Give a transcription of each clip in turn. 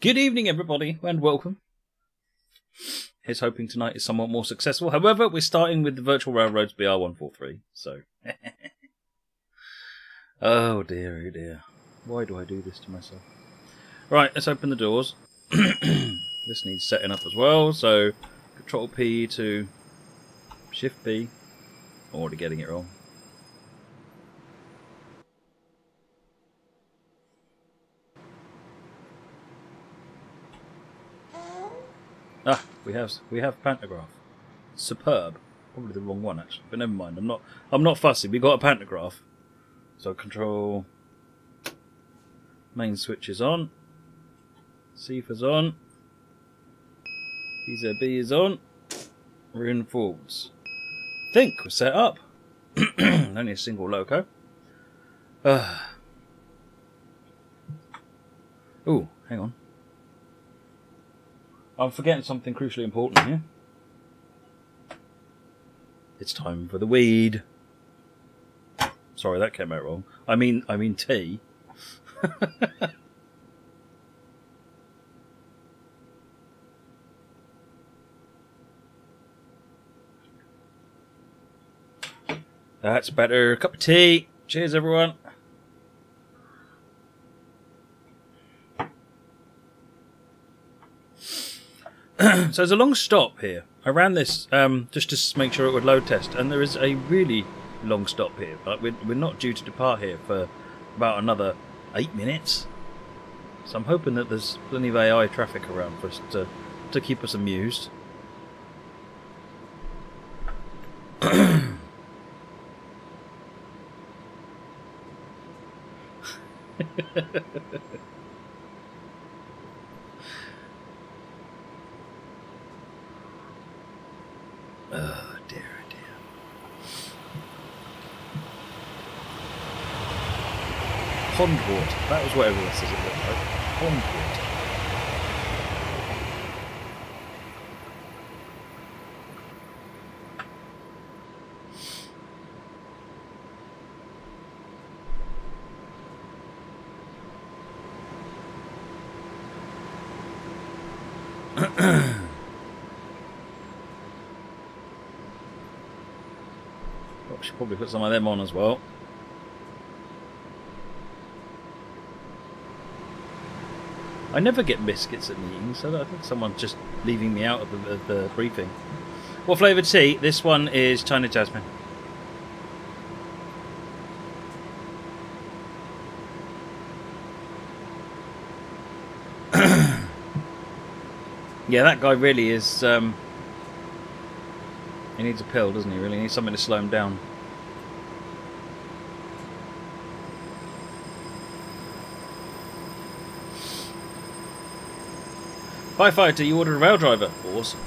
Good evening, everybody, and welcome. Here's hoping tonight is somewhat more successful. However, we're starting with the Virtual Railroads BR143, so... oh dear. Why do I do this to myself? Right, let's open the doors. This needs setting up as well, so Control P to Shift P. I'm already getting it wrong. Ah, we have pantograph. Superb. Probably the wrong one actually, but never mind. I'm not fussy. We got a pantograph. So Control main switch is on. CFA's on. PZB is on. We're in forwards. Think we're set up. Only a single loco. Oh, hang on. I'm forgetting something crucially important here. It's time for the weed. Sorry, that came out wrong. I mean tea. That's better. Cup of tea. Cheers, everyone. So there's a long stop here. I ran this just to make sure it would load test, and there is a really long stop here. But we're not due to depart here for about another 8 minutes. So I'm hoping that there's plenty of AI traffic around for us to keep us amused. Oh dear. Pond water. That was what everyone says it looked like. Pond water. I should probably put some of them on as well. I never get biscuits at meetings, so I think someone's just leaving me out of the briefing. What flavoured tea? This one is China Jasmine. Yeah, that guy really is... he needs a pill, doesn't he? Really needs something to slow him down. Firefighter, you ordered a rail driver. Awesome.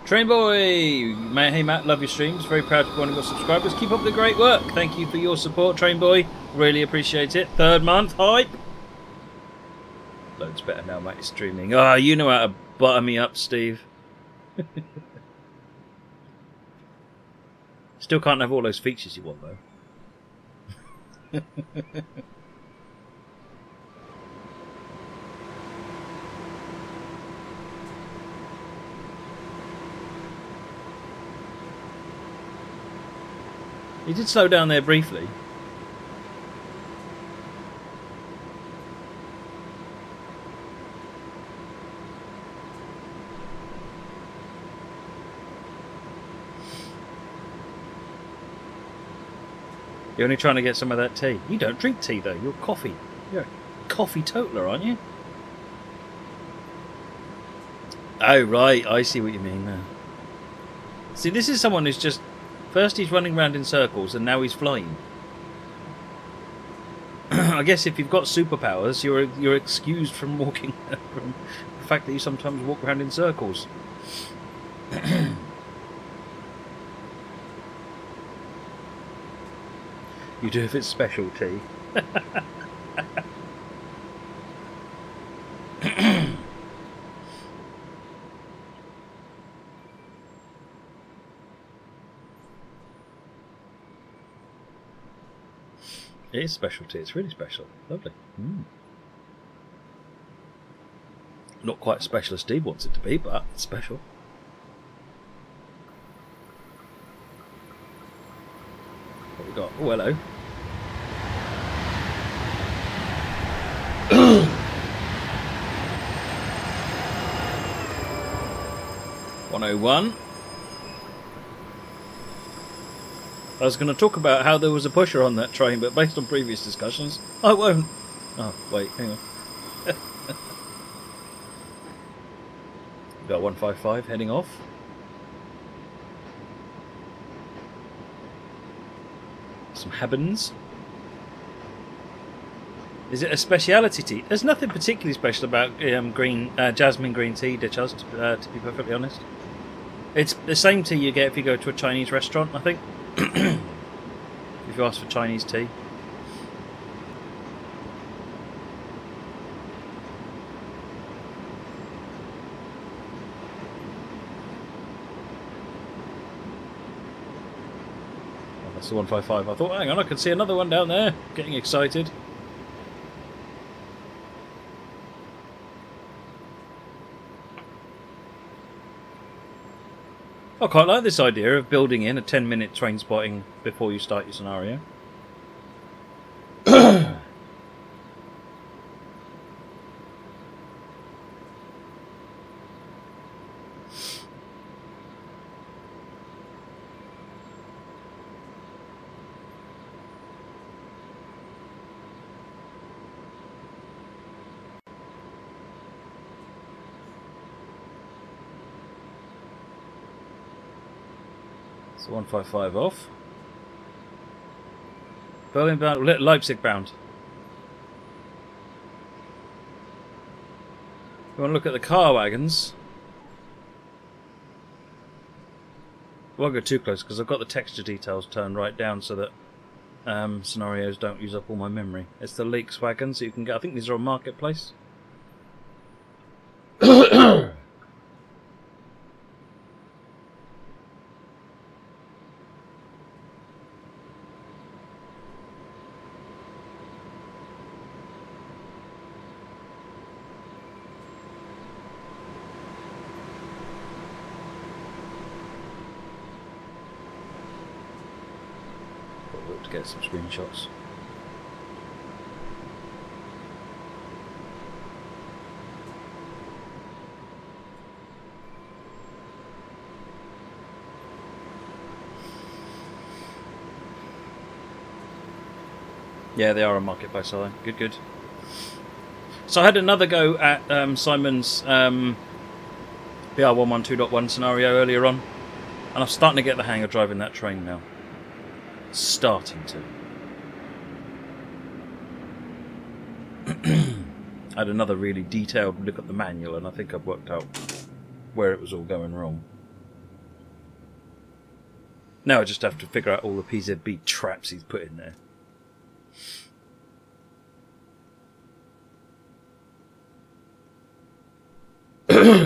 Train Boy! Hey Matt, love your streams. Very proud to be one of your subscribers. Keep up the great work. Thank you for your support, Train Boy. Really appreciate it. 3rd month, hype! Loads better now, Matt is streaming. Ah, you know how to butter me up, Steve. Still can't have all those features you want, though. He did slow down there briefly. You're only trying to get some of that tea. You don't drink tea though, you're coffee. You're a coffee totaler, aren't you? Oh right, I see what you mean now. See, this is someone who's just... First he's running around in circles and now he's flying. I guess if you've got superpowers, you're excused from walking... from the fact that you sometimes walk around in circles. You do if it's specialty. It is specialty. It's really special. Lovely. Not quite as special as Steve wants it to be, but it's special. What we got? Oh, hello. (101). I was going to talk about how there was a pusher on that train, but based on previous discussions, I won't. Oh, wait, hang on. Got 155 heading off. Some Habans. Is it a speciality tea? There's nothing particularly special about jasmine green tea, Ditchas, to be perfectly honest. It's the same tea you get if you go to a Chinese restaurant, I think. If you ask for Chinese tea. Oh, that's the 155. I thought, hang on, I can see another one down there. Getting excited. I quite like this idea of building in a 10-minute train spotting before you start your scenario. So 155 off. Berlin bound, Leipzig bound. You want to look at the car wagons? I won't go too close because I've got the texture details turned right down so that scenarios don't use up all my memory. It's the Leaks wagons that you can get. I think these are on Marketplace. To get some screenshots. Yeah, they are on Marketplace, are they? Good, good. So I had another go at Simon's BR112.1 scenario earlier on, and I'm starting to get the hang of driving that train now. Starting to. I had another really detailed look at the manual and I think I've worked out where it was all going wrong. Now I just have to figure out all the PZB traps he's put in there.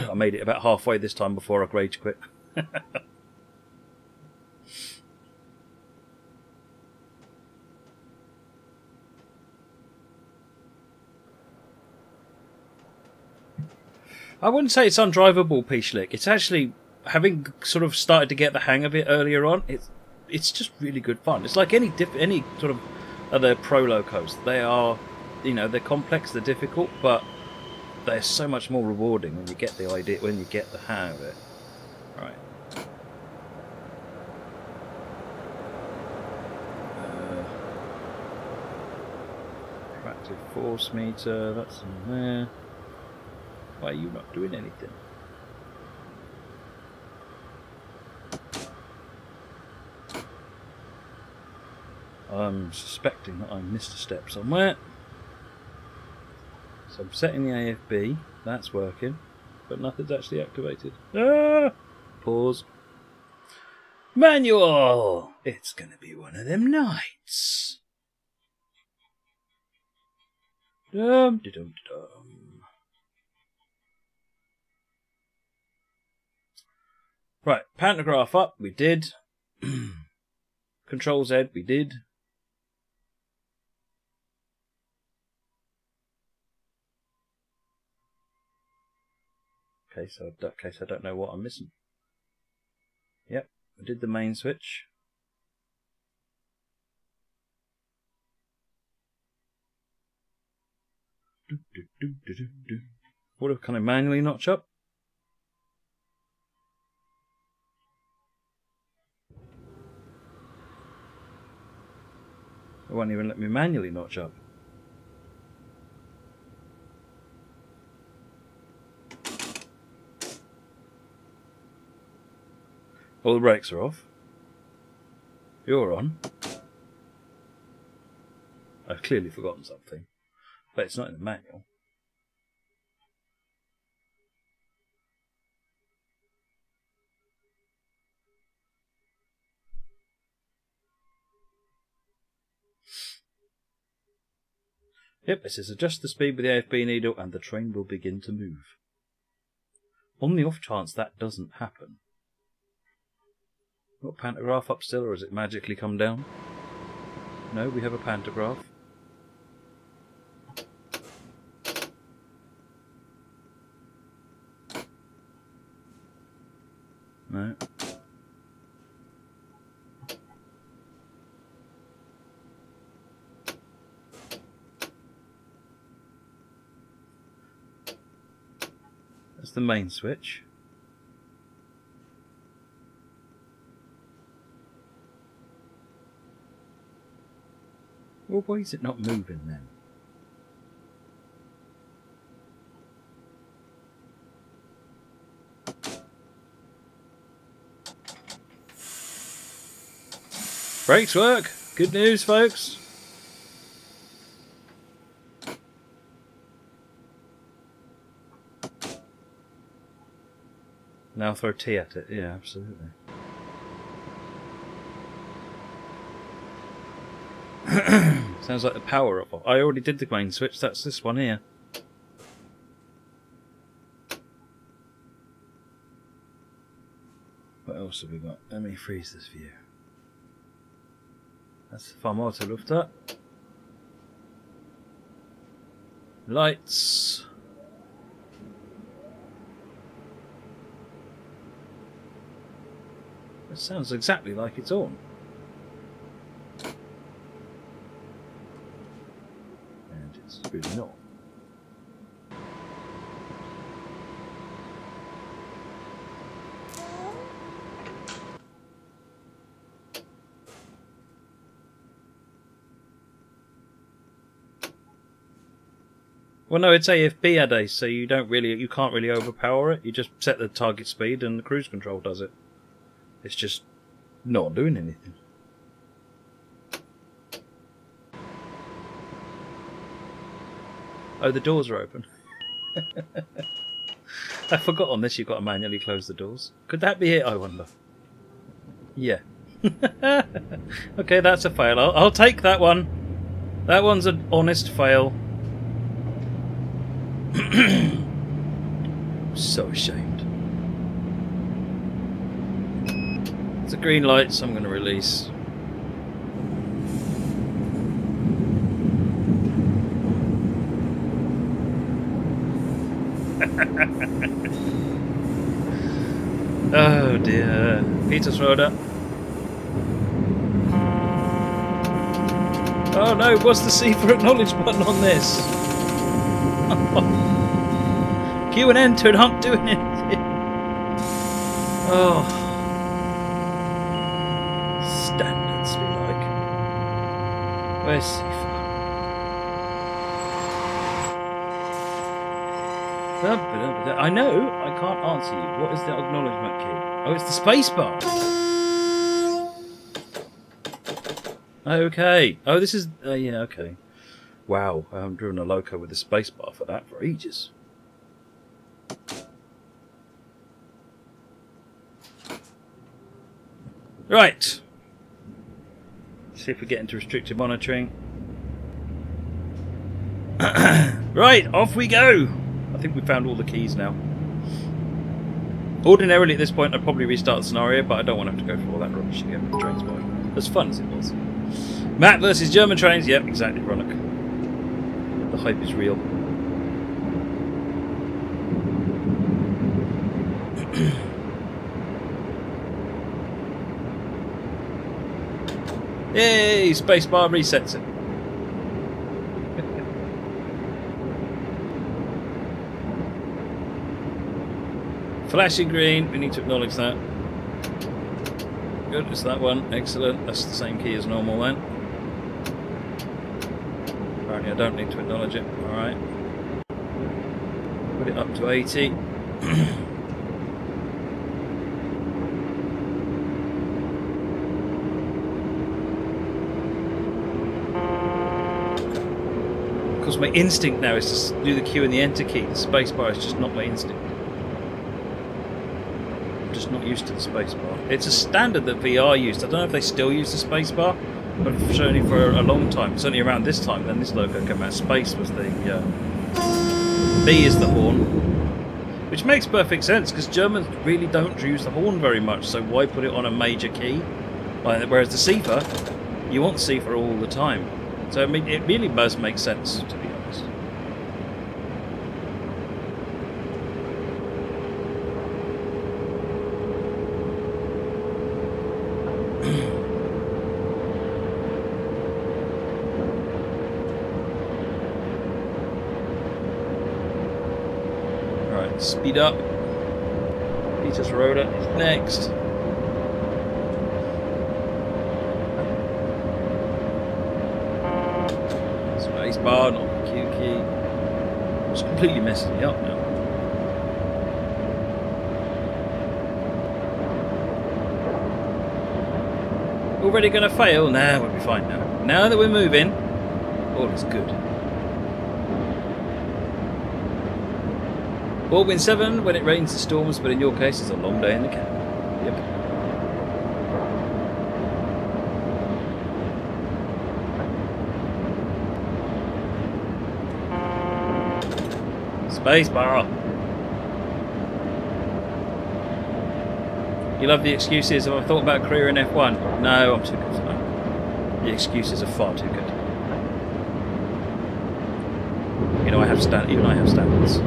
I made it about halfway this time before I rage quit. I wouldn't say it's undrivable, P-Schlick. It's actually, having sort of started to get the hang of it earlier on, it's just really good fun. It's like any sort of other pro locos. They are, you know, they're complex, they're difficult, but they're so much more rewarding when you get the idea, when you get the hang of it. Right. Attractive force meter, that's in there. Why are you not doing anything? I'm suspecting that I missed a step somewhere. So I'm setting the AFB. That's working. But nothing's actually activated. Ah! Pause. Manual! It's going to be one of them nights. Dum-de-dum-de-dum. Right, pantograph up, we did. Control Z, we did. Okay, so in that case I don't know what I'm missing. Yep, I did the main switch. What can I manually notch up? It won't even let me manually notch up. All the brakes are off. You're on. I've clearly forgotten something, but it's not in the manual. Yep, it says adjust the speed with the AFB needle and the train will begin to move. On the off chance that doesn't happen. Got a pantograph up still, or has it magically come down? No, we have a pantograph. No. That's the main switch. Well, why is it not moving then? Brakes work! Good news, folks! Now throw tea at it. Yeah, absolutely. Sounds like the power up. I already did the main switch. That's this one here. What else have we got? Let me freeze this view. That's Fahrmotor Lufter. Lights. It sounds exactly like it's on. And it's really not. Well, no, it's AFB Ade, so you can't really overpower it. You just set the target speed, and the cruise control does it. It's just not doing anything. Oh, the doors are open. I forgot on this you've got to manually close the doors. Could that be it, I wonder? Yeah. Okay, that's a fail. I'll take that one. That one's an honest fail. So ashamed. It's a green light, so I'm going to release. Oh dear. Petersroda. Oh no, what's the C for acknowledge button on this? Q and enter and aren't doing anything. Oh. Standards be like. Where's C for? I know, I can't answer you. What is the acknowledgement key? Oh, it's the space bar. Okay. Oh, this is... yeah, okay. Wow, I haven't driven a loco with a space bar for that for ages. Right. See if we get into restricted monitoring. Right, off we go. I think we found all the keys now. Ordinarily at this point I'd probably restart the scenario, but I don't want to have to go through all that rubbish again with the train spotting. As fun as it was. Matt versus German trains. Yep, exactly, Ronak. The hype is real. Yay! Spacebar resets it. Flashing green, we need to acknowledge that. Good, it's that one. Excellent. That's the same key as normal then. Apparently I don't need to acknowledge it. Alright. Put it up to 80. Of course my instinct now is to do the Q and the enter key. The spacebar is just not my instinct. Just not used to the spacebar. It's a standard that VR used. I don't know if they still use the spacebar, but certainly for a long time. Certainly around this time, then this logo came out. Space was the B is the horn, which makes perfect sense because Germans really don't use the horn very much. So why put it on a major key? Whereas the CIFA, you want CIFA all the time. So I mean, it really does make sense, to be honest. Speed up. Peter's Roller is next. Space bar, not the Q key. It's completely messing me up now. Already going to fail? Nah, we'll be fine now. Now that we're moving, all is good. Baldwin 7, when it rains and storms, but in your case it's a long day in the cab. Yep. Space bar. You love the excuses of I've thought about a career in F1. No, I'm too good for that. The excuses are far too good. You know, even I have standards.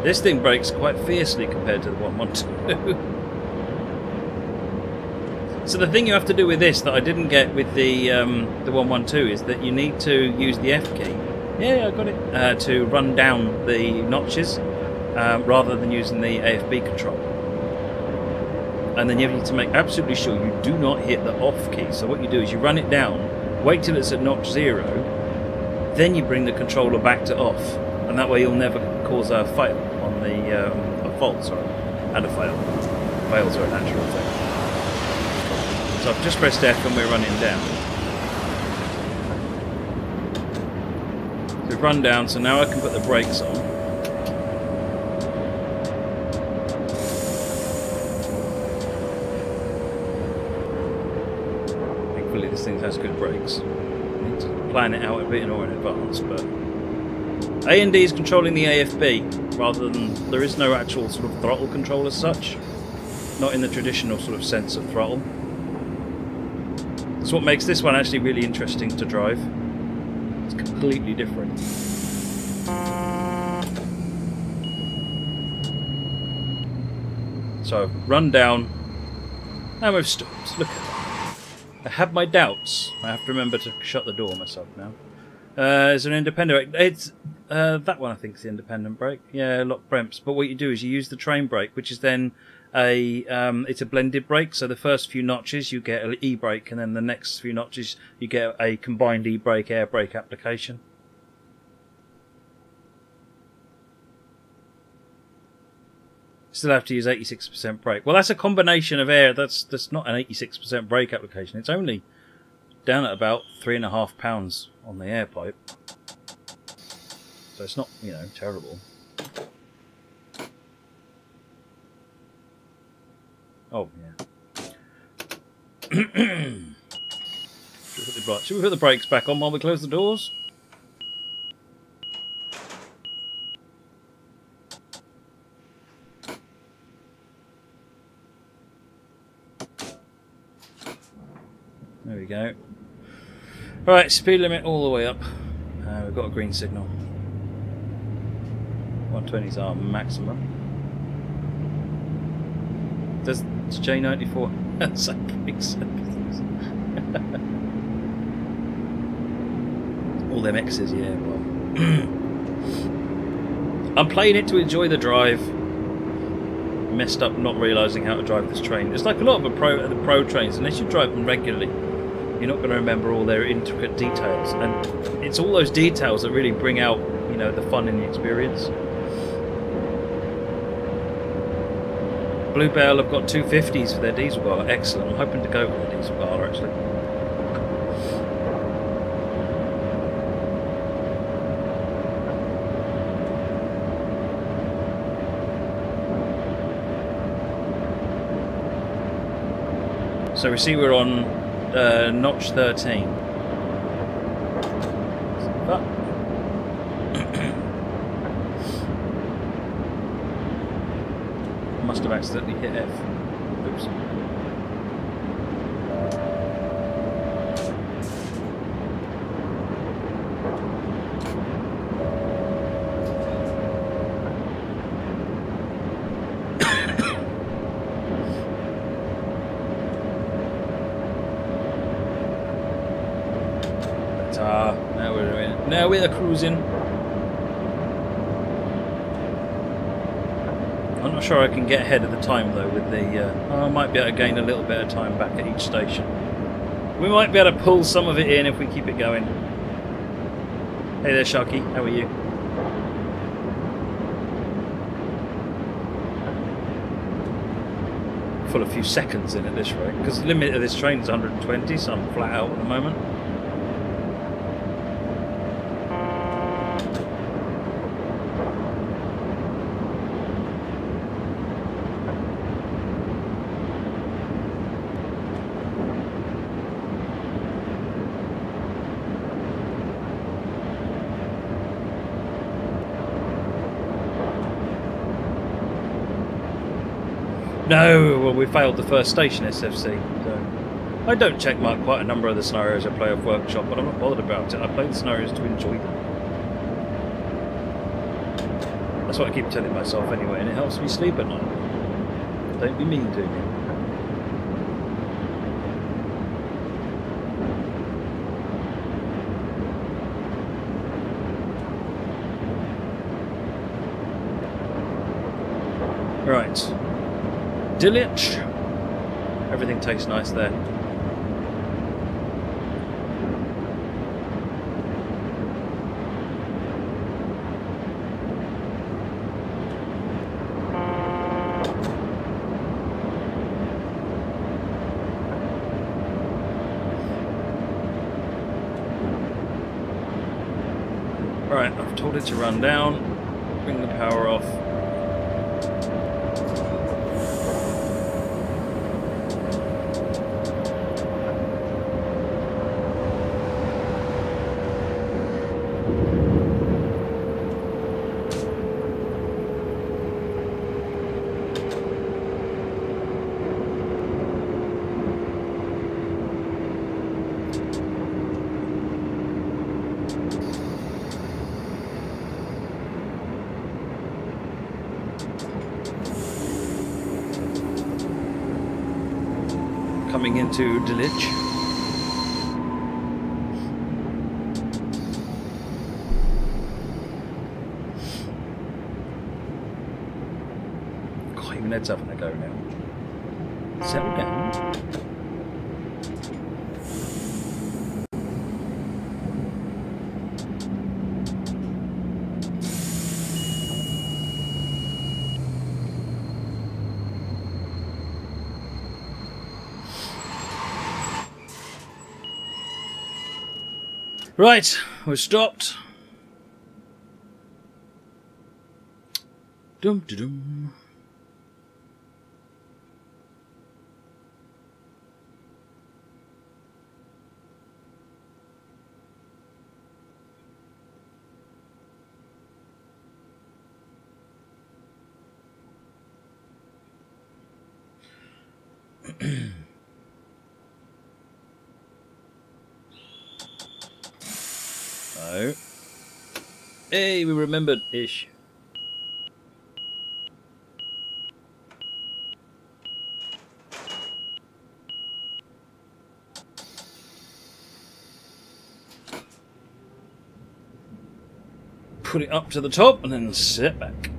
This thing brakes quite fiercely compared to the 112. So the thing you have to do with this that I didn't get with the 112 is that you need to use the F key. Yeah, I got it. To run down the notches rather than using the AFB control. And then you need to make absolutely sure you do not hit the off key. So what you do is you run it down, wait till it's at notch 0, then you bring the controller back to off. And that way you'll never cause a fail on the a fault, sorry, and a fail. Fails are a natural thing. So I've just pressed F and we're running down. So we've run down, so now I can put the brakes on. Thankfully this thing has good brakes. I need to plan it out a bit more in advance, but A&D is controlling the AFB rather than, there is no actual sort of throttle control as such, not in the traditional sort of sense of throttle. That's what makes this one actually really interesting to drive. It's completely different. So I've run down and we've stopped. Look at that. I have my doubts. I have to remember to shut the door myself now. Is an independent brake. It's that one I think is the independent brake. Yeah, lock bremse. But what you do is you use the train brake, which is then it's a blended brake. So the first few notches you get an e-brake, and then the next few notches you get a combined e-brake air brake application. Still have to use 86% brake. Well, that's a combination of air. That's not an 86% brake application. It's only down at about 3.5 pounds on the air pipe, so it's not, you know, terrible. Oh yeah. Should we put the brakes back on while we close the doors? There we go. Right, speed limit all the way up. We've got a green signal. 120 is our maximum. Does J94 have cycling circuits? All them X's, yeah, well. I'm playing it to enjoy the drive. Messed up not realising how to drive this train. It's like a lot of the pro trains, unless you drive them regularly, you're not going to remember all their intricate details. And it's all those details that really bring out, you know, the fun in the experience. Bluebell have got 250s for their diesel bar. Excellent. I'm hoping to go with the diesel bar actually. So we see we're on notch 13. Must have accidentally hit F. Oops. Now we're cruising. I'm not sure I can get ahead of the time though with the... I might be able to gain a little bit of time back at each station. We might be able to pull some of it in if we keep it going. Hey there Sharky, how are you? Full a few seconds in at this rate, because the limit of this train is 120, so I'm flat out at the moment. No, well we failed the first station SFC. So I don't check mark quite a number of the scenarios I play off Workshop, but I'm not bothered about it. I play the scenarios to enjoy them. That's what I keep telling myself anyway, and it helps me sleep at night. Don't be mean to me. Right. Dulwich. Everything tastes nice there. Right, I've told it to run down. Bring the power off. Coming into Dulwich. God, even Ed's having a go now. Settle down. Right, we're stopped. Dum dum dum. Oh. Hey, we remembered ish. Put it up to the top and then sit back.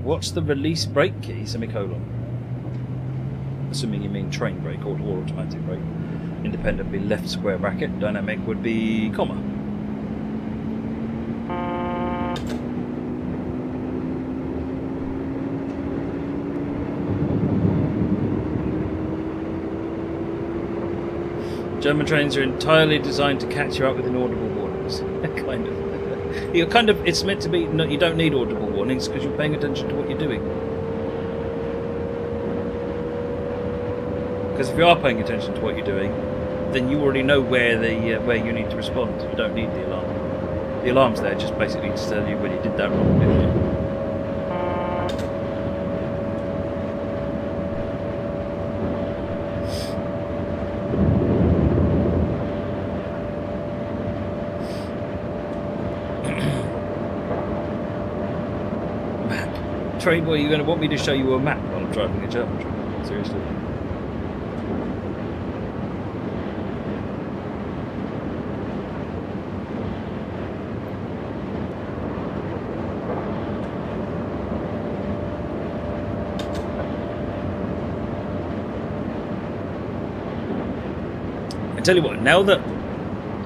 What's the release brake key? Semicolon. Assuming you mean train brake or automatic brake. Independent would be left square bracket. Dynamic would be comma. German trains are entirely designed to catch you up with inaudible warnings. kind of. It's meant to be. No, you don't need audible warnings because you're paying attention to what you're doing. Because if you are paying attention to what you're doing, then you already know where you need to respond. You don't need the alarm. The alarm's there just basically to tell you when you did that wrong, didn't you? Train boy, you're going to want me to show you a map while I'm driving a German train? Seriously? I tell you what, now that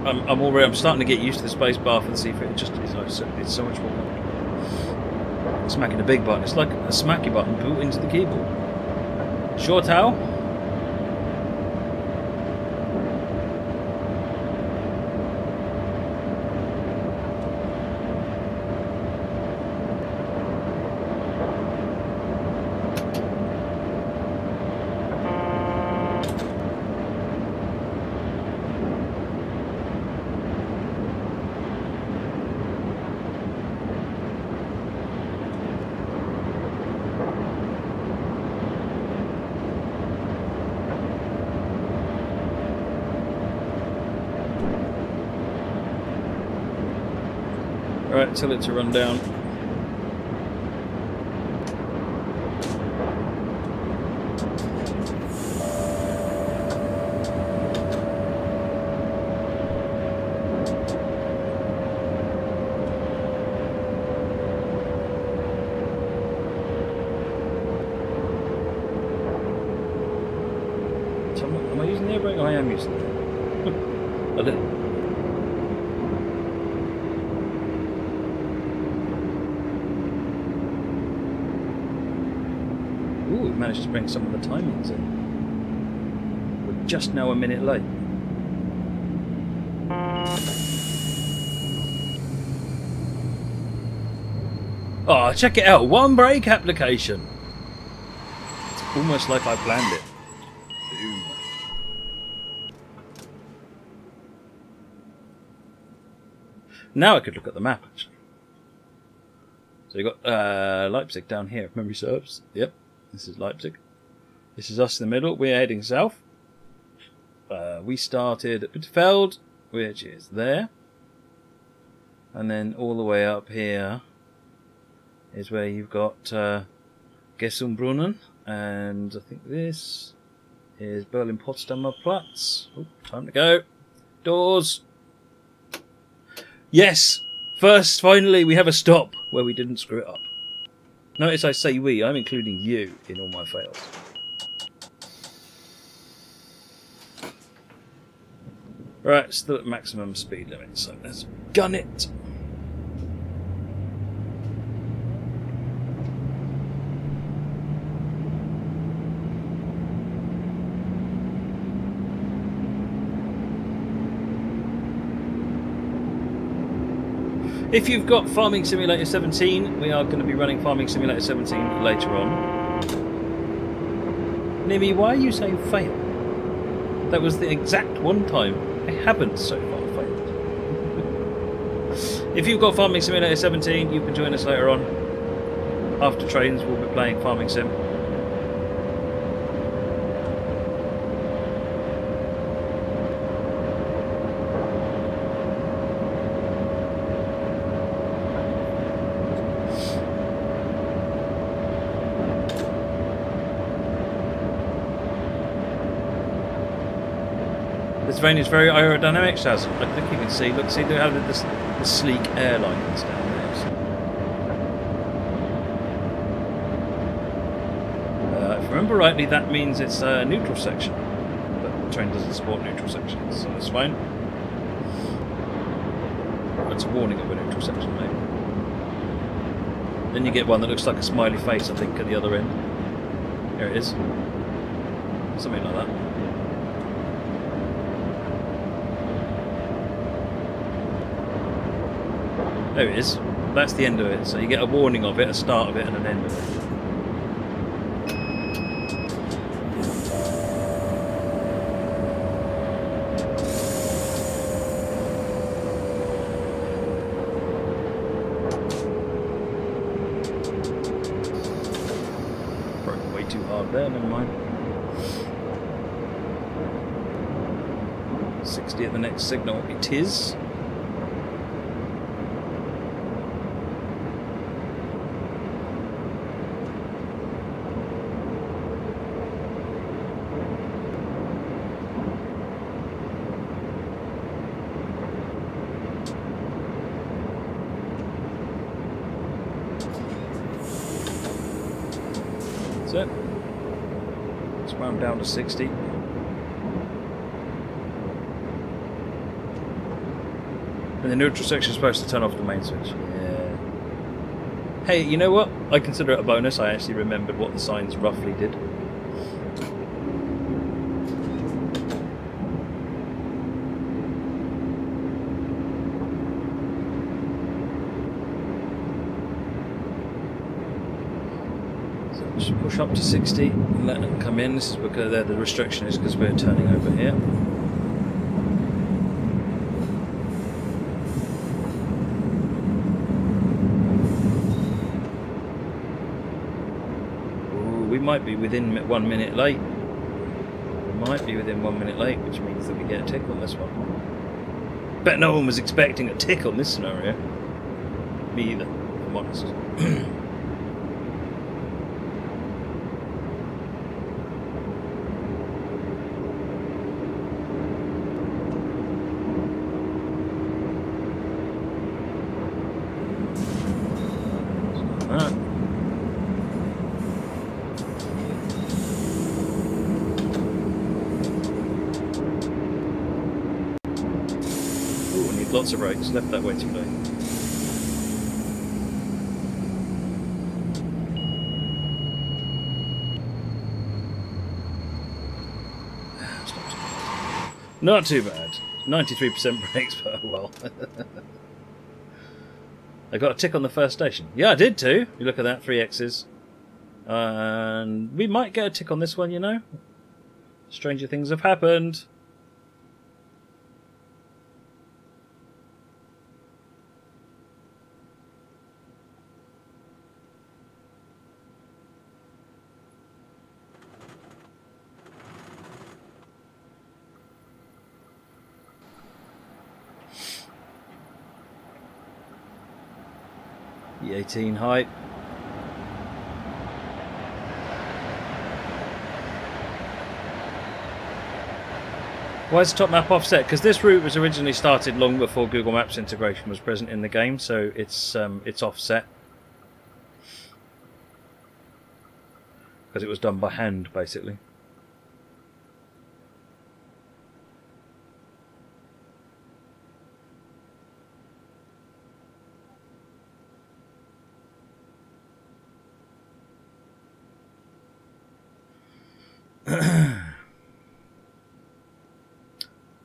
I'm starting to get used to the space bar for the C3, it's so much more comfortable. Smacking the big button, it's like a smacky button built into the keyboard. Short how? Right, tell it to run down. Am I using the air brake? I am using it. A little. Ooh, we've managed to bring some of the timings in. We're just now a minute late. Oh, check it out. One brake application. It's almost like I planned it. Boom. Now I could look at the map, actually. So you've got Leipzig down here, if memory serves. Yep. This is Leipzig. This is us in the middle. We're heading south. We started at Bitterfeld, which is there. And then all the way up here is where you've got Gesselbrunnen. And I think this is Berlin-Potsdamer Platz. Oh, time to go. Doors. Yes! First, finally, we have a stop where we didn't screw it up. Notice I say we, I'm including you in all my fails. Right, still at maximum speed limit, so let's gun it. If you've got Farming Simulator 17, we are going to be running Farming Simulator 17 later on. Nimi, why are you saying fail? That was the exact one time I haven't so far failed. If you've got Farming Simulator 17, you can join us later on. After trains, we'll be playing Farming Sim. This vein is very aerodynamic, Shaz. I think you can see. Look, see how the sleek airline is down there. If I remember rightly, that means it's a neutral section. But the train doesn't support neutral sections, so that's fine. That's a warning of a neutral section, maybe. Then you get one that looks like a smiley face, I think, at the other end. Here it is. Something like that. There it is. That's the end of it. So you get a warning of it, a start of it, and an end of it. Broke way too hard there, never mind. 60 at the next signal. It is. That's it. Let's round down to 60. And the neutral section is supposed to turn off the main switch. Yeah. Hey, you know what? I consider it a bonus. I actually remembered what the signs roughly did. Just push up to 60 and let them come in. This is because the restriction is because we're turning over here. Ooh, we might be within 1 minute late. We might be within 1 minute late, which means that we get a tick on this one. Bet no one was expecting a tick on this scenario. Me either, if I'm honest. Lots of brakes, left that way too late. Not too bad. 93% brakes, but oh well. I got a tick on the first station. Yeah, I did too. You look at that, 3 X's. And we might get a tick on this one, you know. Stranger things have happened. The 18 height. Why is top map offset? Because this route was originally started long before Google Maps integration was present in the game, so it's offset. Because it was done by hand, basically.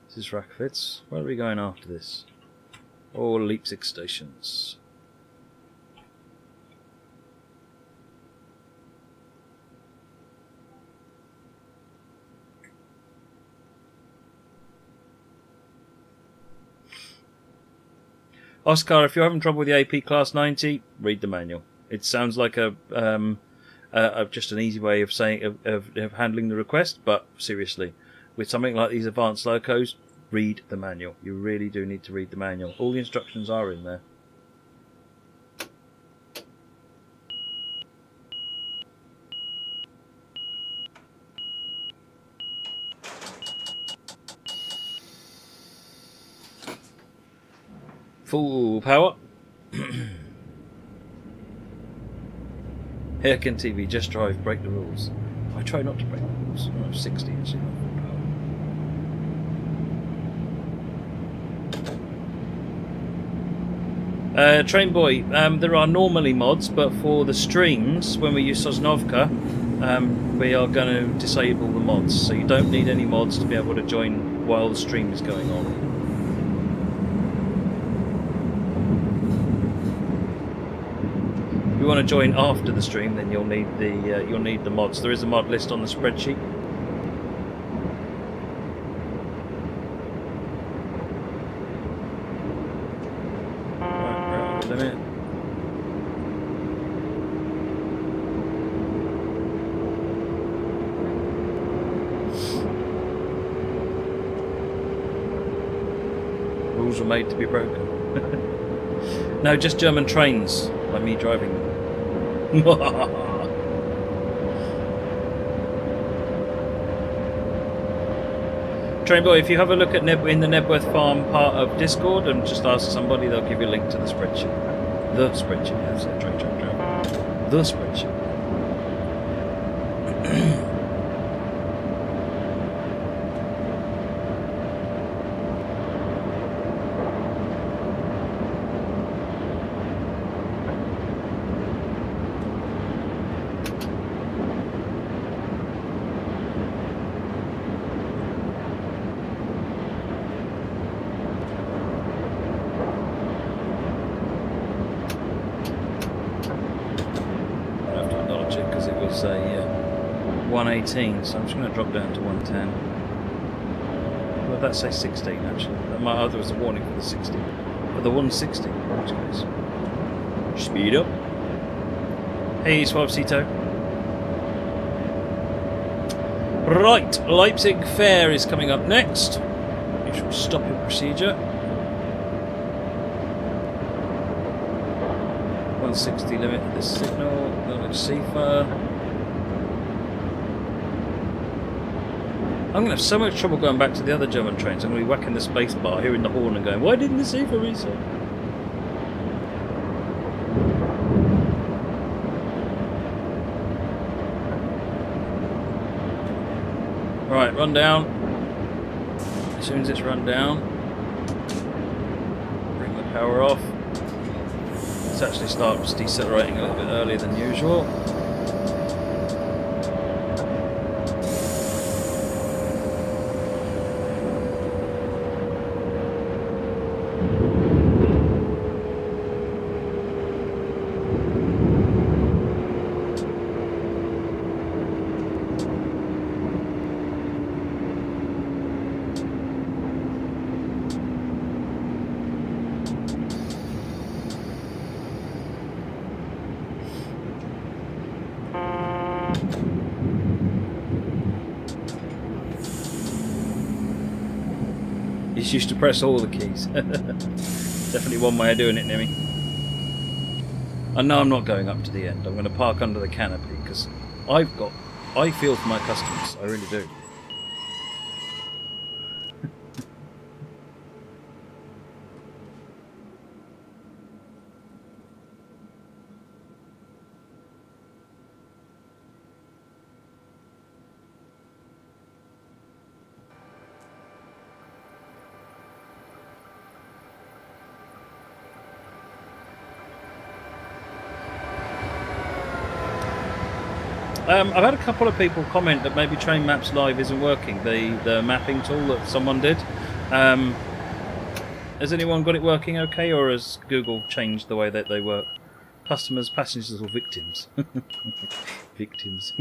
This is Rackfitz. Where are we going after this? All Leipzig stations. Oscar, if you're having trouble with the AP Class 90, read the manual. It sounds like just an easy way of saying of handling the request, but seriously, with something like these advanced locos, read the manual. You really do need to read the manual. All the instructions are in there. Full power. Hairkin TV, just drive, break the rules. I try not to break the rules. I'm 60 actually. Train Boy, there are normally mods, but for the streams, when we use Sosnovka, we are going to disable the mods. So you don't need any mods to be able to join while the stream is going on. If you want to join after the stream, then you'll need the mods. There is a mod list on the spreadsheet. Limit. Rules were made to be broken. No, just German trains, like me driving them. Train Boy, if you have a look at in the Nebworth Farm part of Discord and just ask somebody, they'll give you a link to the spreadsheet. The spreadsheet, yes, train. The spreadsheet. Because it was a 118, so I'm just going to drop down to 110. Well, that say 16 actually. There was a warning for the 60, for the 160. Speed up. Hey, Swabcito. Right, Leipzig Fair is coming up next. Usual stopping procedure. 160 limit at this signal. Sifa. I'm going to have so much trouble going back to the other German trains. I'm going to be whacking the space bar, hearing the horn and going, why didn't the Sifa reset? Right, run down. As soon as it's run down, bring the power off. Let's actually start decelerating a little bit earlier than usual. He's used to press all the keys. Definitely one way of doing it, Nimmy. I know I'm not going up to the end. I'm going to park under the canopy because I feel for my customers. I really do. I've had a couple of people comment that maybe Train Maps Live isn't working, the mapping tool that someone did. Has anyone got it working okay, or has Google changed the way that they work? Customers, passengers, or victims? Victims.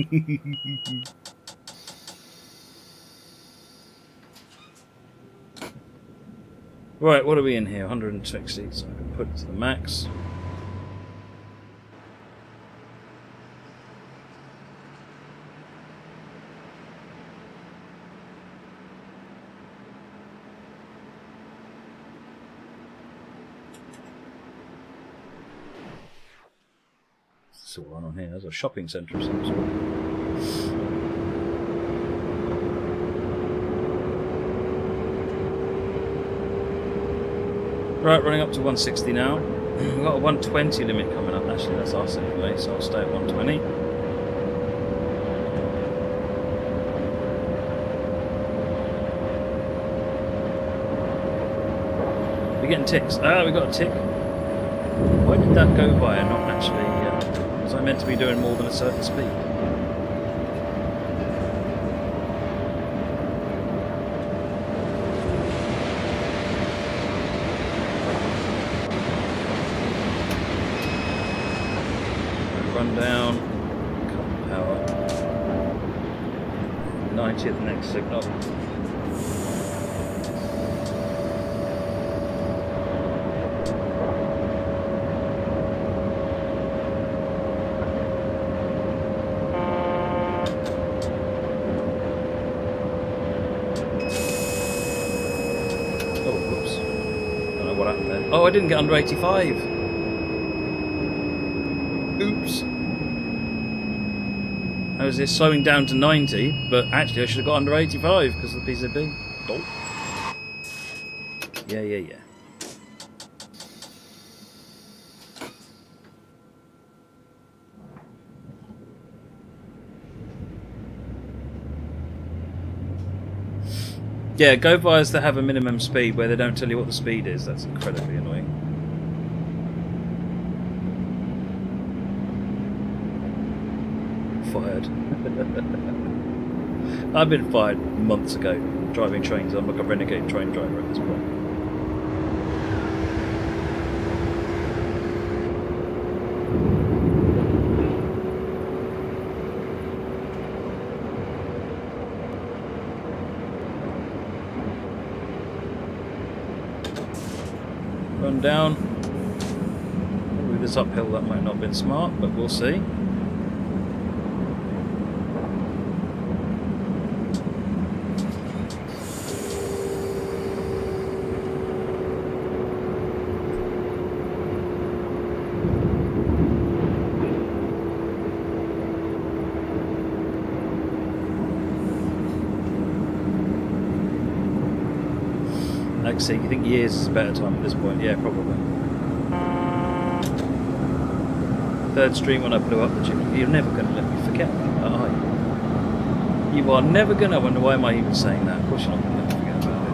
Right, what are we in here? 160, so I can put it to the max. What's going on here? There's a shopping centre of some sort. Right, running up to 160 now. We've got a 120 limit coming up. Actually, that's us anyway, so I'll stay at 120. We're getting ticks. Ah, we got a tick. Why did that go by and not actually... was I meant to be doing more than a certain speed? Run down. Cut power. 90th next signal. Oh, I didn't get under 85. Oops. I was just slowing down to 90, but actually I should have got under 85 because of the PCB. Oh. Yeah. Yeah, go buyers that have a minimum speed where they don't tell you what the speed is. That's incredibly annoying. Fired. I've been fired months ago driving trains. I'm like a renegade train driver at this point. Run down. With this uphill, that might not have been smart, but we'll see. So you think years is a better time at this point? Yeah, probably. Third stream when I blew up the chip. You're never going to let me forget that, are you? You are never going to. I wonder why am I even saying that? Of course you're not going to let me forget about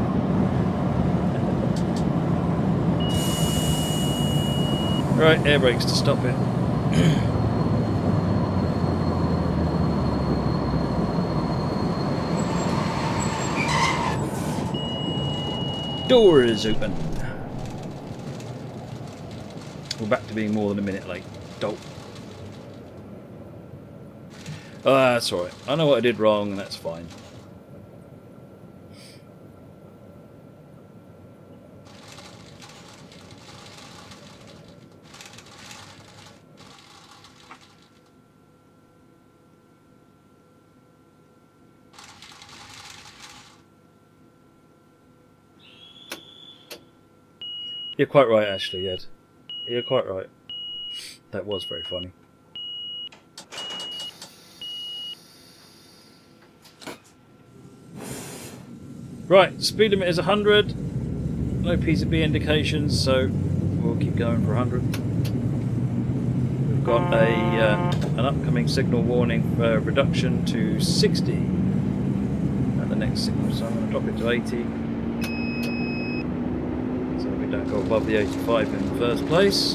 it. Right, air brakes to stop it. Door is open. We're back to being more than a minute late. Dope. Oh, that's alright. I know what I did wrong, and that's fine. You're quite right, Ashley, Ed. You're quite right. That was very funny. Right, speed limit is 100. No PCB indications, so we'll keep going for 100. We've got an upcoming signal warning for reduction to 60 at the next signal, so I'm going to drop it to 80. Don't go above the 85 in the first place.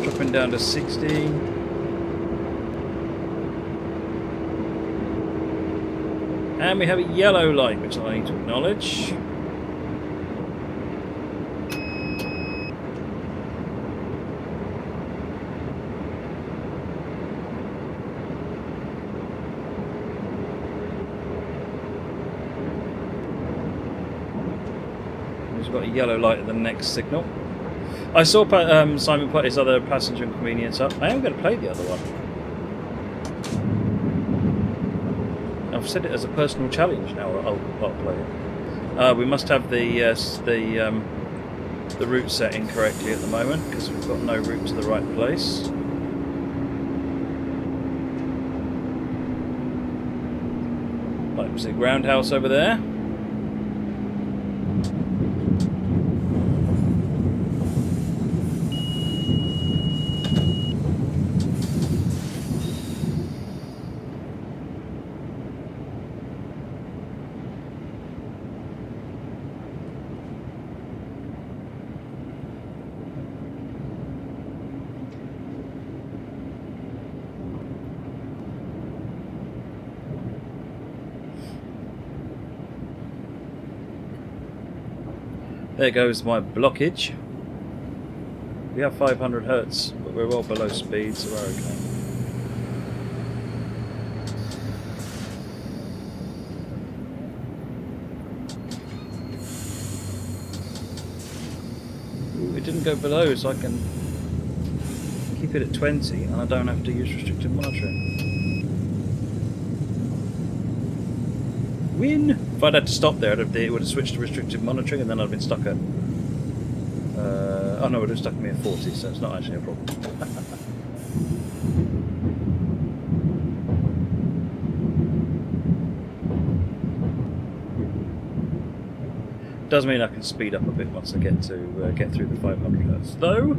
Dropping down to 60. And we have a yellow light, which I need to acknowledge. We've got a yellow light at the next signal. I saw Simon put his other passenger inconvenience up. I am going to play the other one. I've set it as a personal challenge now. I'll play it. We must have the route set incorrectly at the moment because we've got no route to the right place. Leipzig roundhouse over there. There goes my blockage. We have 500 hertz, but we're well below speed, so we're okay. Ooh, it didn't go below, so I can keep it at 20, and I don't have to use restricted monitoring. Win! If I'd had to stop there, it would have switched to restricted monitoring, and then I'd have been stuck at... oh no, it would have stuck me at 40, so it's not actually a problem. Does mean I can speed up a bit once I get to get through the 500 hertz, though.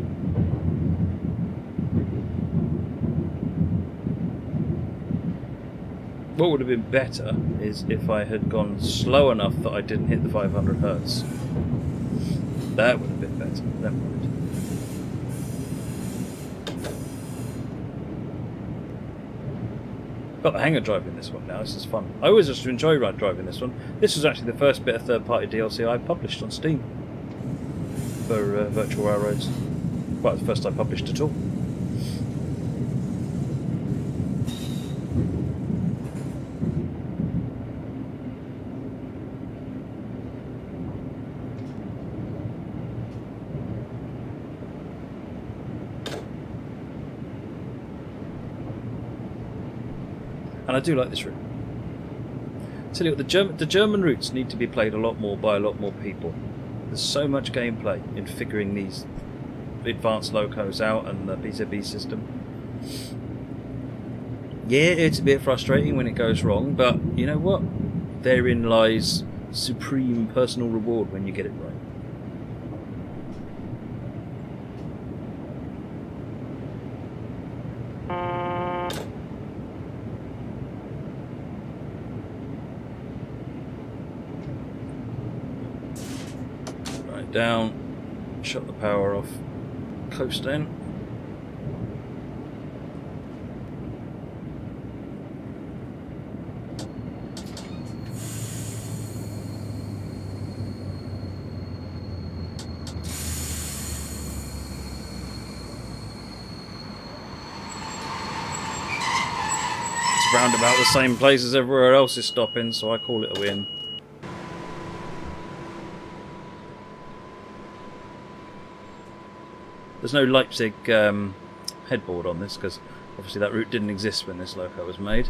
What would have been better is if I had gone slow enough that I didn't hit the 500 hertz. That would have been better. Never mind. Got the hang of driving this one now. This is fun. I always just enjoy driving this one. This was actually the first bit of third-party DLC I published on Steam for Virtual Railroads. Well, the first I published at all. And I do like this route. Tell you what, the German routes need to be played a lot more by a lot more people. There's so much gameplay in figuring these advanced locos out and the BZB system. Yeah, it's a bit frustrating when it goes wrong, but you know what? Therein lies supreme personal reward when you get it right. Down, shut the power off, coast in. It's round about the same place as everywhere else is stopping, so I call it a win. There's no Leipzig headboard on this because obviously that route didn't exist when this loco was made.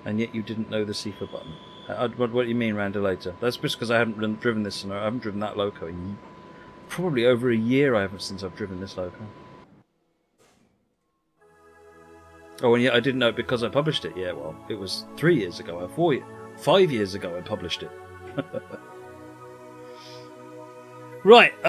And yet you didn't know the CFA button. What do you mean, Randolator? That's just because I haven't driven this, and I haven't driven that loco in probably over a year. I haven't since I've driven this loco. Oh, and yet I didn't know it because I published it. Yeah, well, it was 3 years ago, or 5 years ago I published it. Right.